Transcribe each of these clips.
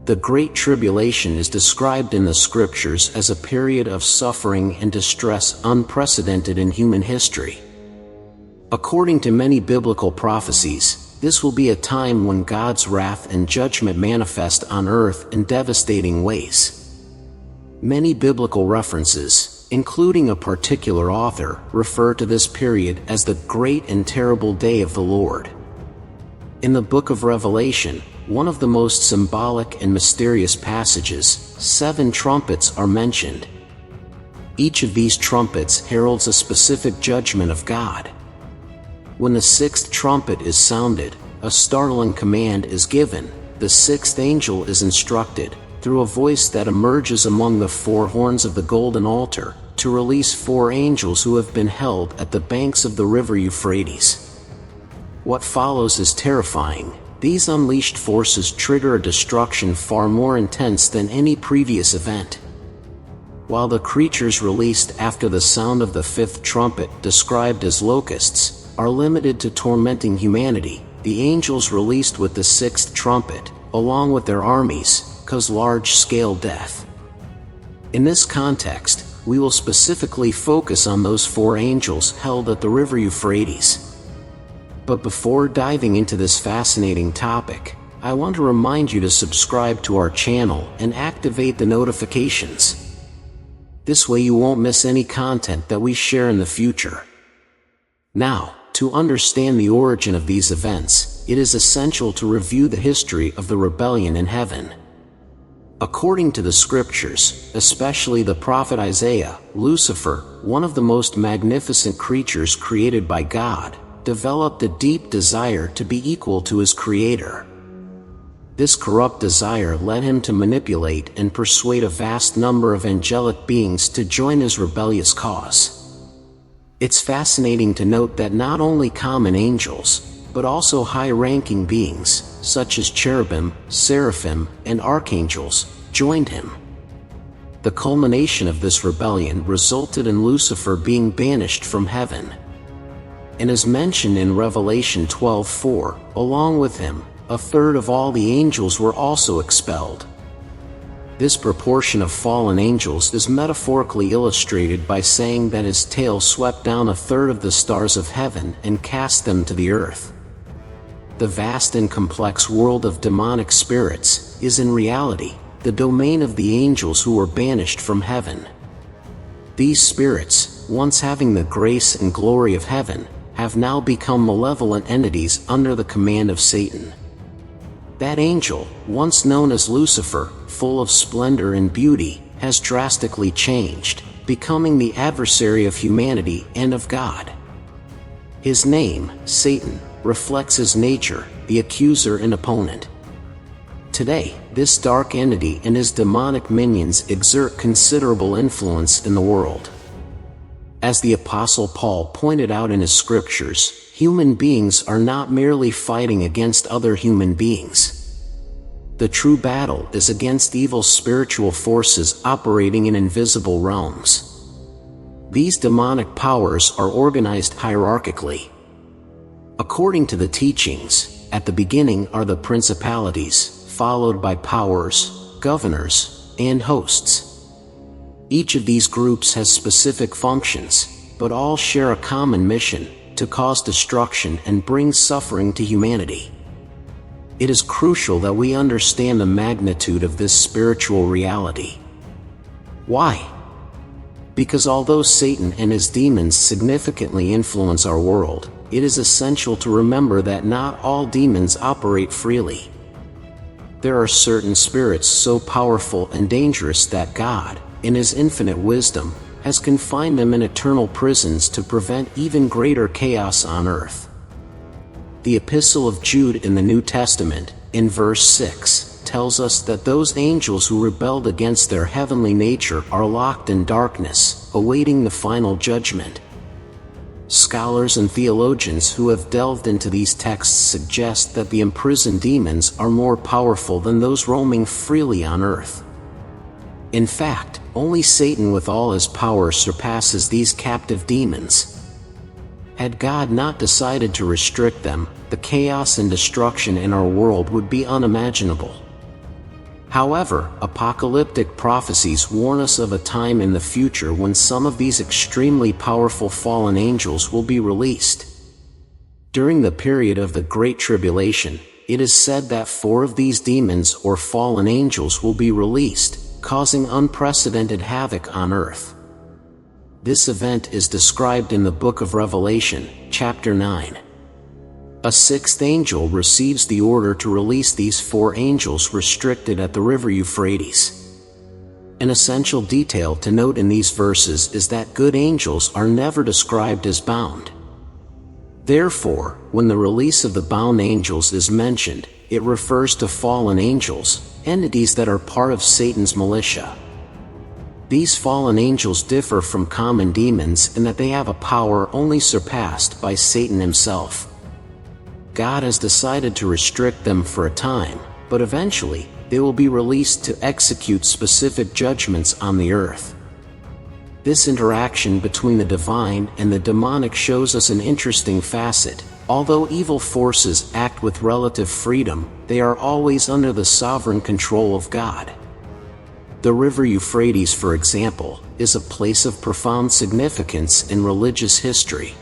The Great Tribulation is described in the Scriptures as a period of suffering and distress unprecedented in human history. According to many biblical prophecies, this will be a time when God's wrath and judgment manifest on earth in devastating ways. Many biblical references, including a particular author, refer to this period as the Great and Terrible Day of the Lord. In the book of Revelation, one of the most symbolic and mysterious passages, 7 trumpets are mentioned. Each of these trumpets heralds a specific judgment of God. When the 6th trumpet is sounded, a startling command is given. The 6th angel is instructed, through a voice that emerges among the 4 horns of the golden altar, to release 4 angels who have been held at the banks of the River Euphrates. What follows is terrifying. These unleashed forces trigger a destruction far more intense than any previous event. While the creatures released after the sound of the 5th trumpet, described as locusts, are limited to tormenting humanity, the angels released with the 6th trumpet, along with their armies, cause large-scale death. In this context, we will specifically focus on those 4 angels held at the River Euphrates. But before diving into this fascinating topic, I want to remind you to subscribe to our channel and activate the notifications. This way you won't miss any content that we share in the future. Now, to understand the origin of these events, it is essential to review the history of the rebellion in heaven. According to the Scriptures, especially the prophet Isaiah, Lucifer, one of the most magnificent creatures created by God, developed a deep desire to be equal to his Creator. This corrupt desire led him to manipulate and persuade a vast number of angelic beings to join his rebellious cause. It's fascinating to note that not only common angels, but also high-ranking beings, such as cherubim, seraphim, and archangels, joined him. The culmination of this rebellion resulted in Lucifer being banished from heaven. And as mentioned in Revelation 12:4, along with him, a third of all the angels were also expelled. This proportion of fallen angels is metaphorically illustrated by saying that his tail swept down a third of the stars of heaven and cast them to the earth. The vast and complex world of demonic spirits is in reality the domain of the angels who were banished from heaven. These spirits, once having the grace and glory of heaven, have now become malevolent entities under the command of Satan. That angel, once known as Lucifer, full of splendor and beauty, has drastically changed, becoming the adversary of humanity and of God. His name, Satan, reflects his nature, the accuser and opponent. Today, this dark entity and his demonic minions exert considerable influence in the world. As the Apostle Paul pointed out in his Scriptures, human beings are not merely fighting against other human beings. The true battle is against evil spiritual forces operating in invisible realms. These demonic powers are organized hierarchically. According to the teachings, at the beginning are the principalities, followed by powers, governors, and hosts. Each of these groups has specific functions, but all share a common mission: to cause destruction and bring suffering to humanity. It is crucial that we understand the magnitude of this spiritual reality. Why? Because although Satan and his demons significantly influence our world, it is essential to remember that not all demons operate freely. There are certain spirits so powerful and dangerous that God, in His infinite wisdom, has confined them in eternal prisons to prevent even greater chaos on earth. The Epistle of Jude in the New Testament, in verse 6, tells us that those angels who rebelled against their heavenly nature are locked in darkness, awaiting the final judgment. Scholars and theologians who have delved into these texts suggest that the imprisoned demons are more powerful than those roaming freely on earth. In fact, only Satan with all his power surpasses these captive demons. Had God not decided to restrict them, the chaos and destruction in our world would be unimaginable. However, apocalyptic prophecies warn us of a time in the future when some of these extremely powerful fallen angels will be released. During the period of the Great Tribulation, it is said that 4 of these demons or fallen angels will be released, causing unprecedented havoc on earth. This event is described in the book of Revelation, chapter 9. A 6th angel receives the order to release these 4 angels restricted at the River Euphrates. An essential detail to note in these verses is that good angels are never described as bound. Therefore, when the release of the bound angels is mentioned, it refers to fallen angels, entities that are part of Satan's militia. These fallen angels differ from common demons in that they have a power only surpassed by Satan himself. God has decided to restrict them for a time, but eventually, they will be released to execute specific judgments on the earth. This interaction between the divine and the demonic shows us an interesting facet. Although evil forces act with relative freedom, they are always under the sovereign control of God. The River Euphrates, for example, is a place of profound significance in religious history.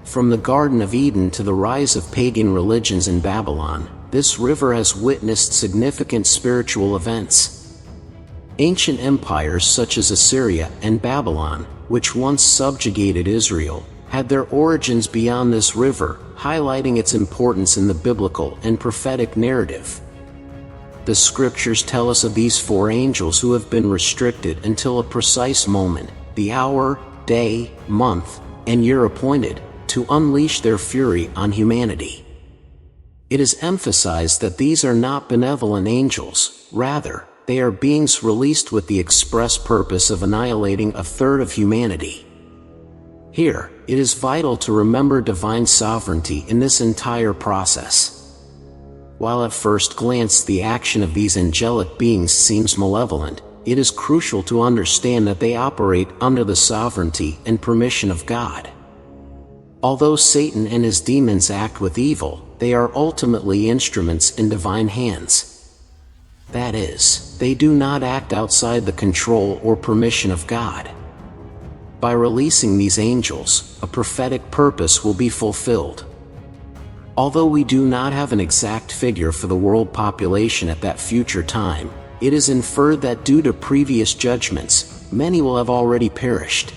From the Garden of Eden to the rise of pagan religions in Babylon, this river has witnessed significant spiritual events. Ancient empires such as Assyria and Babylon, which once subjugated Israel, had their origins beyond this river, highlighting its importance in the biblical and prophetic narrative. The scriptures tell us of these 4 angels who have been restricted until a precise moment, the hour, day, month, and year appointed, to unleash their fury on humanity. It is emphasized that these are not benevolent angels, rather, they are beings released with the express purpose of annihilating a third of humanity. Here, it is vital to remember divine sovereignty in this entire process. While at first glance the action of these angelic beings seems malevolent, it is crucial to understand that they operate under the sovereignty and permission of God. Although Satan and his demons act with evil, they are ultimately instruments in divine hands. That is, they do not act outside the control or permission of God. By releasing these angels, a prophetic purpose will be fulfilled. Although we do not have an exact figure for the world population at that future time, it is inferred that due to previous judgments, many will have already perished.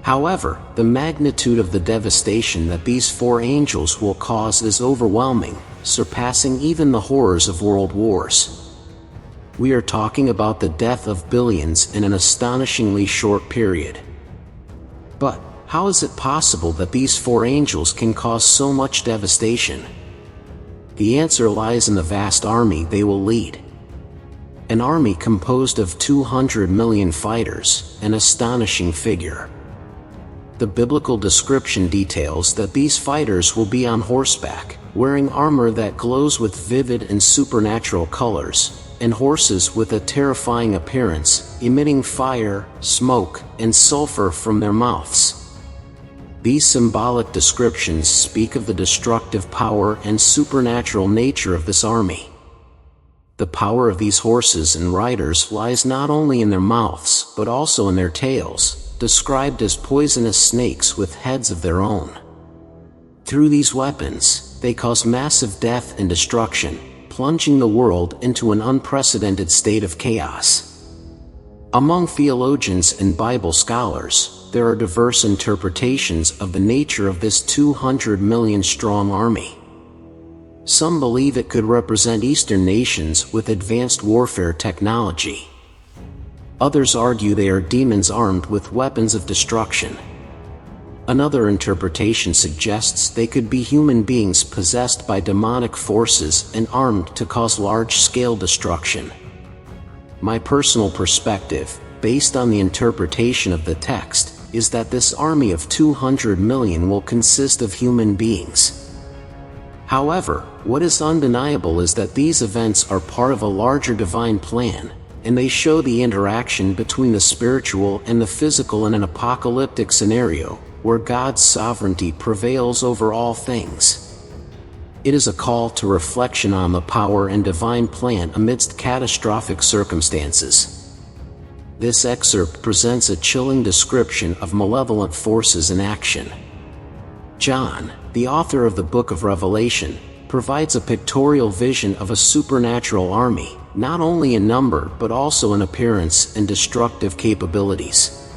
However, the magnitude of the devastation that these 4 angels will cause is overwhelming, surpassing even the horrors of world wars. We are talking about the death of billions in an astonishingly short period. But, how is it possible that these 4 angels can cause so much devastation? The answer lies in the vast army they will lead. An army composed of 200 million fighters, an astonishing figure. The biblical description details that these fighters will be on horseback, wearing armor that glows with vivid and supernatural colors, and horses with a terrifying appearance, emitting fire, smoke, and sulfur from their mouths. These symbolic descriptions speak of the destructive power and supernatural nature of this army. The power of these horses and riders lies not only in their mouths, but also in their tails, described as poisonous snakes with heads of their own. Through these weapons, they cause massive death and destruction, plunging the world into an unprecedented state of chaos. Among theologians and Bible scholars, there are diverse interpretations of the nature of this 200 million strong army. Some believe it could represent Eastern nations with advanced warfare technology. Others argue they are demons armed with weapons of destruction. Another interpretation suggests they could be human beings possessed by demonic forces and armed to cause large-scale destruction. My personal perspective, based on the interpretation of the text, is that this army of 200 million will consist of human beings. However, what is undeniable is that these events are part of a larger divine plan, and they show the interaction between the spiritual and the physical in an apocalyptic scenario, where God's sovereignty prevails over all things. It is a call to reflection on the power and divine plan amidst catastrophic circumstances. This excerpt presents a chilling description of malevolent forces in action. John, the author of the Book of Revelation, provides a pictorial vision of a supernatural army, not only in number but also in appearance and destructive capabilities.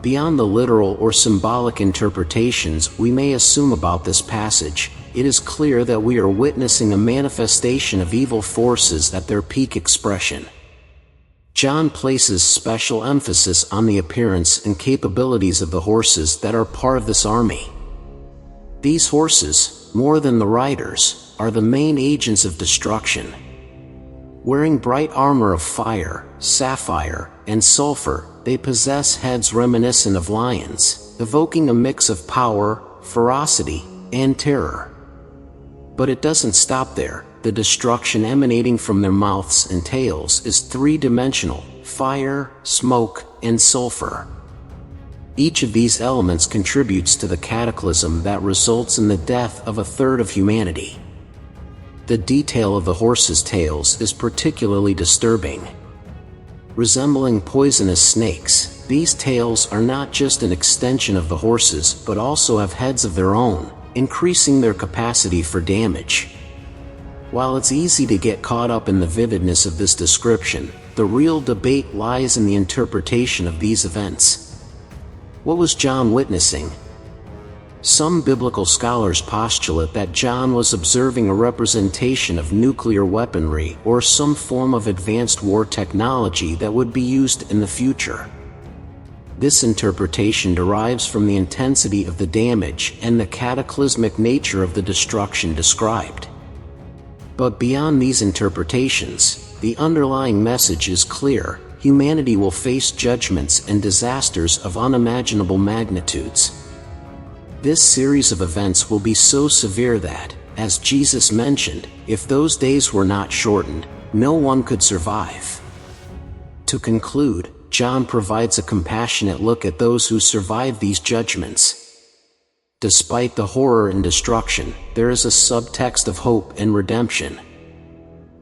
Beyond the literal or symbolic interpretations we may assume about this passage, it is clear that we are witnessing a manifestation of evil forces at their peak expression. John places special emphasis on the appearance and capabilities of the horses that are part of this army. These horses, more than the riders, are the main agents of destruction. Wearing bright armor of fire, sapphire, and sulfur, they possess heads reminiscent of lions, evoking a mix of power, ferocity, and terror. But it doesn't stop there. The destruction emanating from their mouths and tails is three-dimensional: fire, smoke, and sulfur. Each of these elements contributes to the cataclysm that results in the death of a third of humanity. The detail of the horses' tails is particularly disturbing. Resembling poisonous snakes, these tails are not just an extension of the horses but also have heads of their own, increasing their capacity for damage. While it's easy to get caught up in the vividness of this description, the real debate lies in the interpretation of these events. What was John witnessing? Some biblical scholars postulate that John was observing a representation of nuclear weaponry or some form of advanced war technology that would be used in the future. This interpretation derives from the intensity of the damage and the cataclysmic nature of the destruction described. But beyond these interpretations, the underlying message is clear: humanity will face judgments and disasters of unimaginable magnitudes. This series of events will be so severe that, as Jesus mentioned, if those days were not shortened, no one could survive. To conclude, John provides a compassionate look at those who survive these judgments. Despite the horror and destruction, there is a subtext of hope and redemption.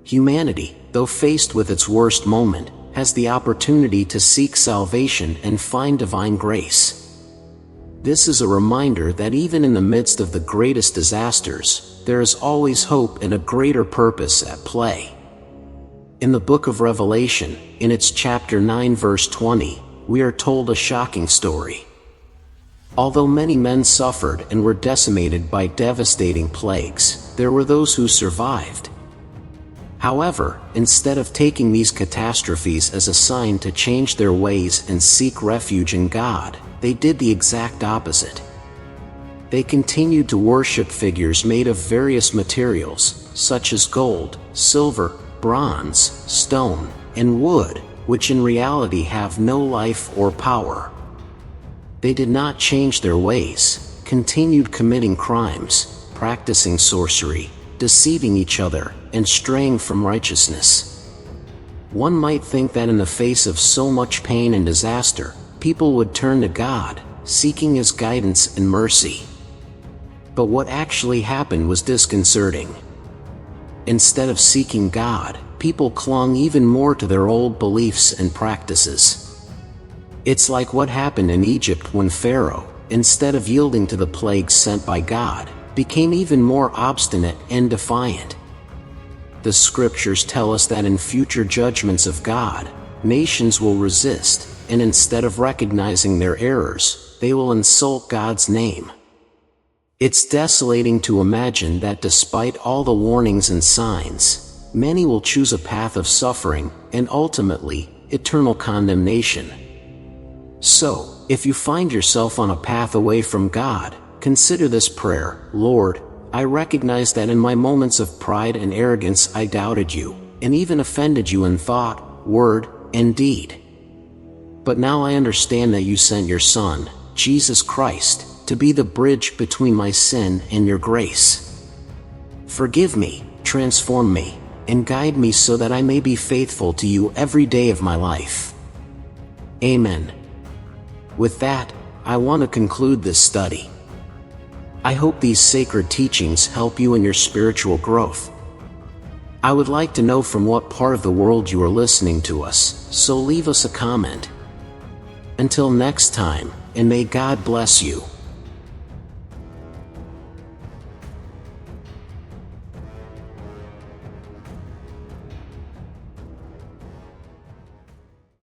Humanity, though faced with its worst moment, has the opportunity to seek salvation and find divine grace. This is a reminder that even in the midst of the greatest disasters, there is always hope and a greater purpose at play. In the Book of Revelation, in its chapter 9 verse 20, we are told a shocking story. Although many men suffered and were decimated by devastating plagues, there were those who survived. However, instead of taking these catastrophes as a sign to change their ways and seek refuge in God, they did the exact opposite. They continued to worship figures made of various materials, such as gold, silver, bronze, stone, and wood, which in reality have no life or power. They did not change their ways, continued committing crimes, practicing sorcery, deceiving each other, and straying from righteousness. One might think that in the face of so much pain and disaster, people would turn to God, seeking His guidance and mercy. But what actually happened was disconcerting. Instead of seeking God, people clung even more to their old beliefs and practices. It's like what happened in Egypt when Pharaoh, instead of yielding to the plagues sent by God, became even more obstinate and defiant. The scriptures tell us that in future judgments of God, nations will resist, and instead of recognizing their errors, they will insult God's name. It's desolating to imagine that despite all the warnings and signs, many will choose a path of suffering and ultimately, eternal condemnation. So, if you find yourself on a path away from God, consider this prayer: Lord, I recognize that in my moments of pride and arrogance I doubted you, and even offended you in thought, word, and deed. But now I understand that you sent your Son, Jesus Christ, to be the bridge between my sin and your grace. Forgive me, transform me, and guide me so that I may be faithful to you every day of my life. Amen. With that, I want to conclude this study. I hope these sacred teachings help you in your spiritual growth. I would like to know from what part of the world you are listening to us, so leave us a comment. Until next time, and may God bless you.